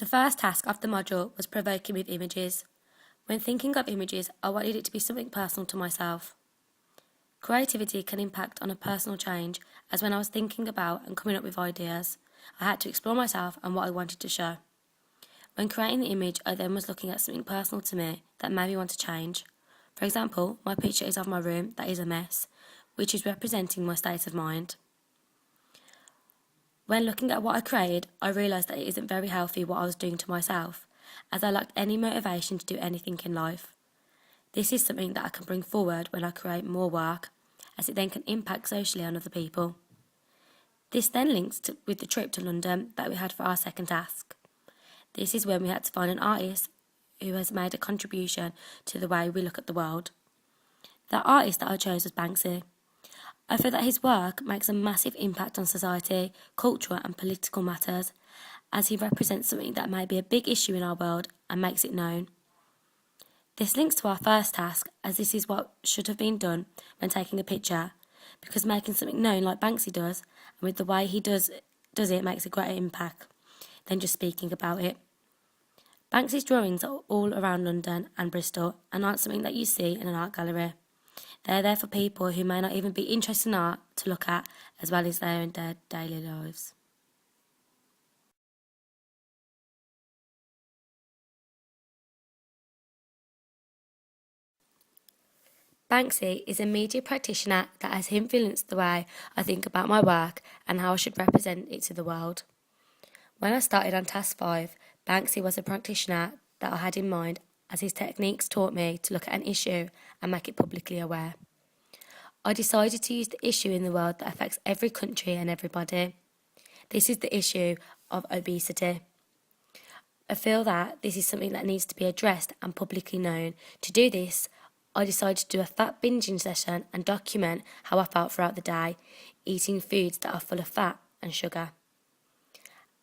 The first task of the module was provoking with images. When thinking of images, I wanted it to be something personal to myself. Creativity can impact on a personal change, as when I was thinking about and coming up with ideas, I had to explore myself and what I wanted to show. When creating the image, I then was looking at something personal to me that made me want to change. For example, my picture is of my room that is a mess, which is representing my state of mind. When looking at what I created, I realised that it isn't very healthy what I was doing to myself, as I lacked any motivation to do anything in life. This is something that I can bring forward when I create more work, as it then can impact socially on other people. This then links with the trip to London that we had for our second task. This is when we had to find an artist who has made a contribution to the way we look at the world. The artist that I chose was Banksy. I feel that his work makes a massive impact on society, culture and political matters, as he represents something that may be a big issue in our world and makes it known. This links to our first task, as this is what should have been done when taking a picture, because making something known like Banksy does, and with the way he does it, makes a greater impact than just speaking about it. Banksy's drawings are all around London and Bristol and aren't something that you see in an art gallery. They're there for people who may not even be interested in art to look at, as well as in their daily lives. Banksy is a media practitioner that has influenced the way I think about my work and how I should represent it to the world. When I started on Task 5, Banksy was a practitioner that I had in mind, as his techniques taught me to look at an issue and make it publicly aware. I decided to use the issue in the world that affects every country and everybody. This is the issue of obesity. I feel that this is something that needs to be addressed and publicly known. To do this, I decided to do a fat binging session and document how I felt throughout the day, eating foods that are full of fat and sugar.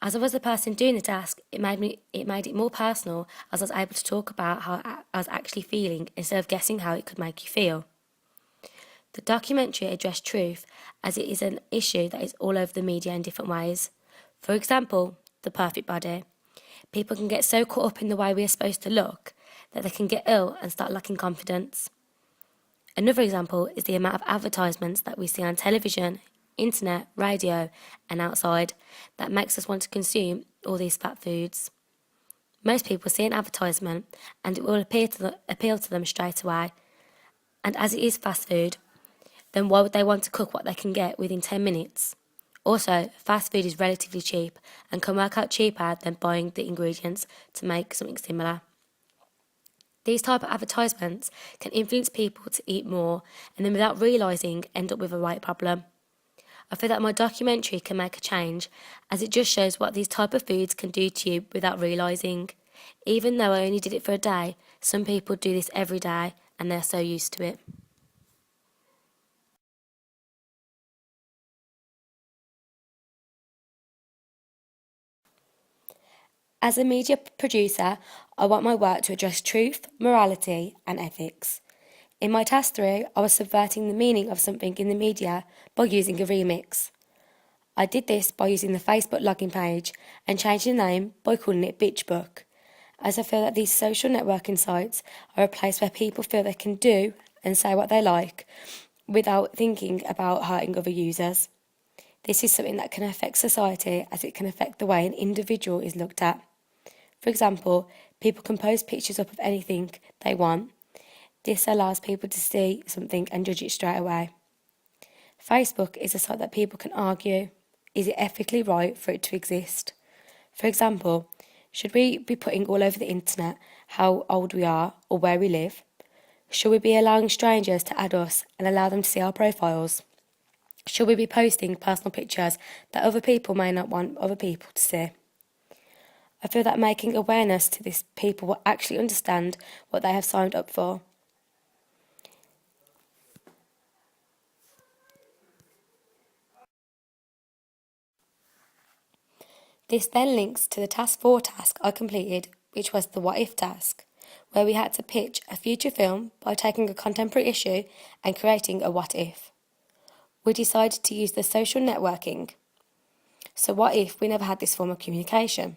As I was the person doing the task, it made it more personal, as I was able to talk about how I was actually feeling instead of guessing how it could make you feel. The documentary addressed truth, as it is an issue that is all over the media in different ways. For example, the perfect body. People can get so caught up in the way we are supposed to look that they can get ill and start lacking confidence. Another example is the amount of advertisements that we see on television, internet, radio and outside that makes us want to consume all these fat foods. Most people see an advertisement and it will appeal to them straight away. And as it is fast food, then why would they want to cook what they can get within 10 minutes? Also, fast food is relatively cheap and can work out cheaper than buying the ingredients to make something similar. These type of advertisements can influence people to eat more and then without realising end up with a weight problem. I feel that my documentary can make a change, as it just shows what these type of foods can do to you without realising. Even though I only did it for a day, some people do this every day and they're so used to it. As a media producer, I want my work to address truth, morality and ethics. In my task 3, I was subverting the meaning of something in the media by using a remix. I did this by using the Facebook login page and changing the name by calling it Bitch Book, as I feel that these social networking sites are a place where people feel they can do and say what they like without thinking about hurting other users. This is something that can affect society, as it can affect the way an individual is looked at. For example, people can post pictures up of anything they want. This allows people to see something and judge it straight away. Facebook is a site that people can argue, is it ethically right for it to exist? For example, should we be putting all over the internet how old we are or where we live? Should we be allowing strangers to add us and allow them to see our profiles? Should we be posting personal pictures that other people may not want other people to see? I feel that making awareness to this, people will actually understand what they have signed up for. This then links to the Task 4 task I completed, which was the What If task, where we had to pitch a future film by taking a contemporary issue and creating a what if. We decided to use the social networking. So what if we never had this form of communication?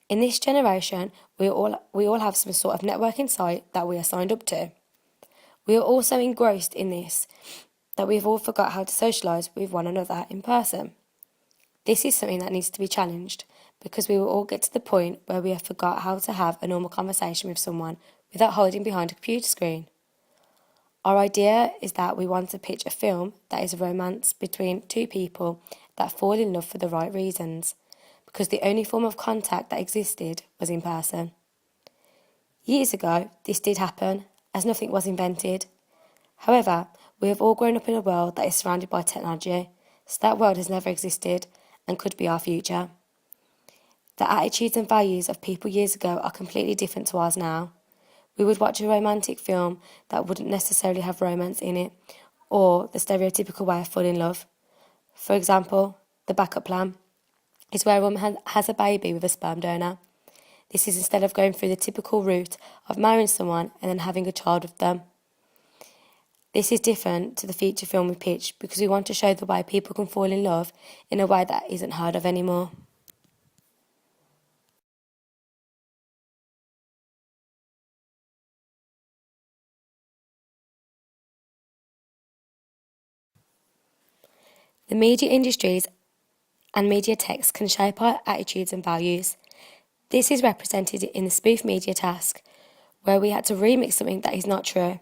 In this generation, we all have some sort of networking site that we are signed up to. We are also engrossed in this, that we've all forgot how to socialise with one another in person. This is something that needs to be challenged, because we will all get to the point where we have forgot how to have a normal conversation with someone without hiding behind a computer screen. Our idea is that we want to pitch a film that is a romance between two people that fall in love for the right reasons, because the only form of contact that existed was in person. Years ago, this did happen, as nothing was invented. However, we have all grown up in a world that is surrounded by technology, so that world has never existed and could be our future. The attitudes and values of people years ago are completely different to ours now. We would watch a romantic film that wouldn't necessarily have romance in it, or the stereotypical way of falling in love. For example, the backup plan is where a woman has a baby with a sperm donor. This is instead of going through the typical route of marrying someone and then having a child with them. This is different to the feature film we pitched because we want to show the way people can fall in love in a way that isn't heard of anymore. The media industries and media texts can shape our attitudes and values. This is represented in the spoof media task, where we had to remix something that is not true.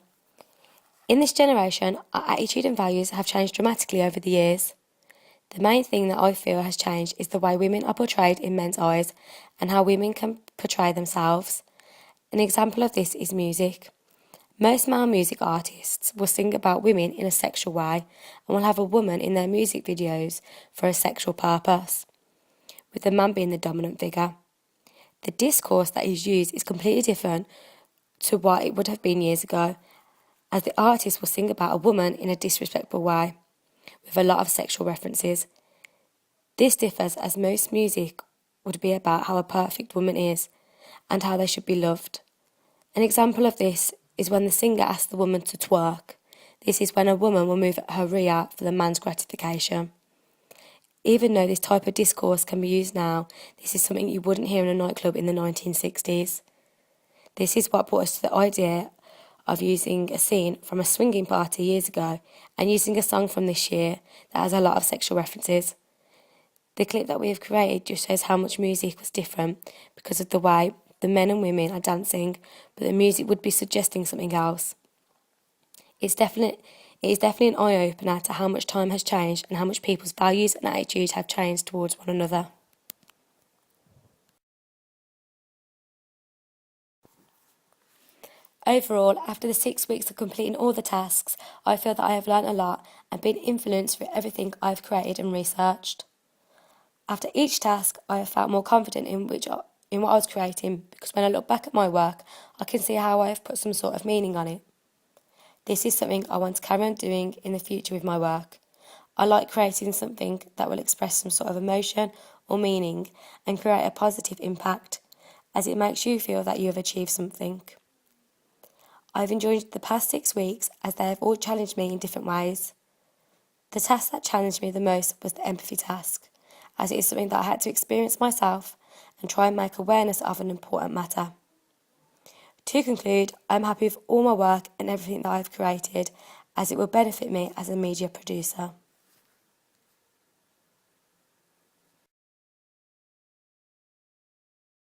In this generation, our attitude and values have changed dramatically over the years. The main thing that I feel has changed is the way women are portrayed in men's eyes and how women can portray themselves. An example of this is music. Most male music artists will sing about women in a sexual way and will have a woman in their music videos for a sexual purpose, with the man being the dominant figure. The discourse that is used is completely different to what it would have been years ago, as the artist will sing about a woman in a disrespectful way, with a lot of sexual references. This differs as most music would be about how a perfect woman is and how they should be loved. An example of this is when the singer asks the woman to twerk. This is when a woman will move her rear for the man's gratification. Even though this type of discourse can be used now, this is something you wouldn't hear in a nightclub in the 1960s. This is what brought us to the idea of using a scene from a swinging party years ago and using a song from this year that has a lot of sexual references. The clip that we have created just shows how much music was different because of the way the men and women are dancing, but the music would be suggesting something else. It is definitely an eye-opener to how much time has changed and how much people's values and attitudes have changed towards one another. Overall, after the 6 weeks of completing all the tasks, I feel that I have learned a lot and been influenced through everything I have created and researched. After each task, I have felt more confident in what I was creating, because when I look back at my work, I can see how I have put some sort of meaning on it. This is something I want to carry on doing in the future with my work. I like creating something that will express some sort of emotion or meaning and create a positive impact, as it makes you feel that you have achieved something. I've enjoyed the past 6 weeks as they have all challenged me in different ways. The task that challenged me the most was the empathy task, as it is something that I had to experience myself and try and make awareness of an important matter. To conclude, I'm happy with all my work and everything that I've created, as it will benefit me as a media producer.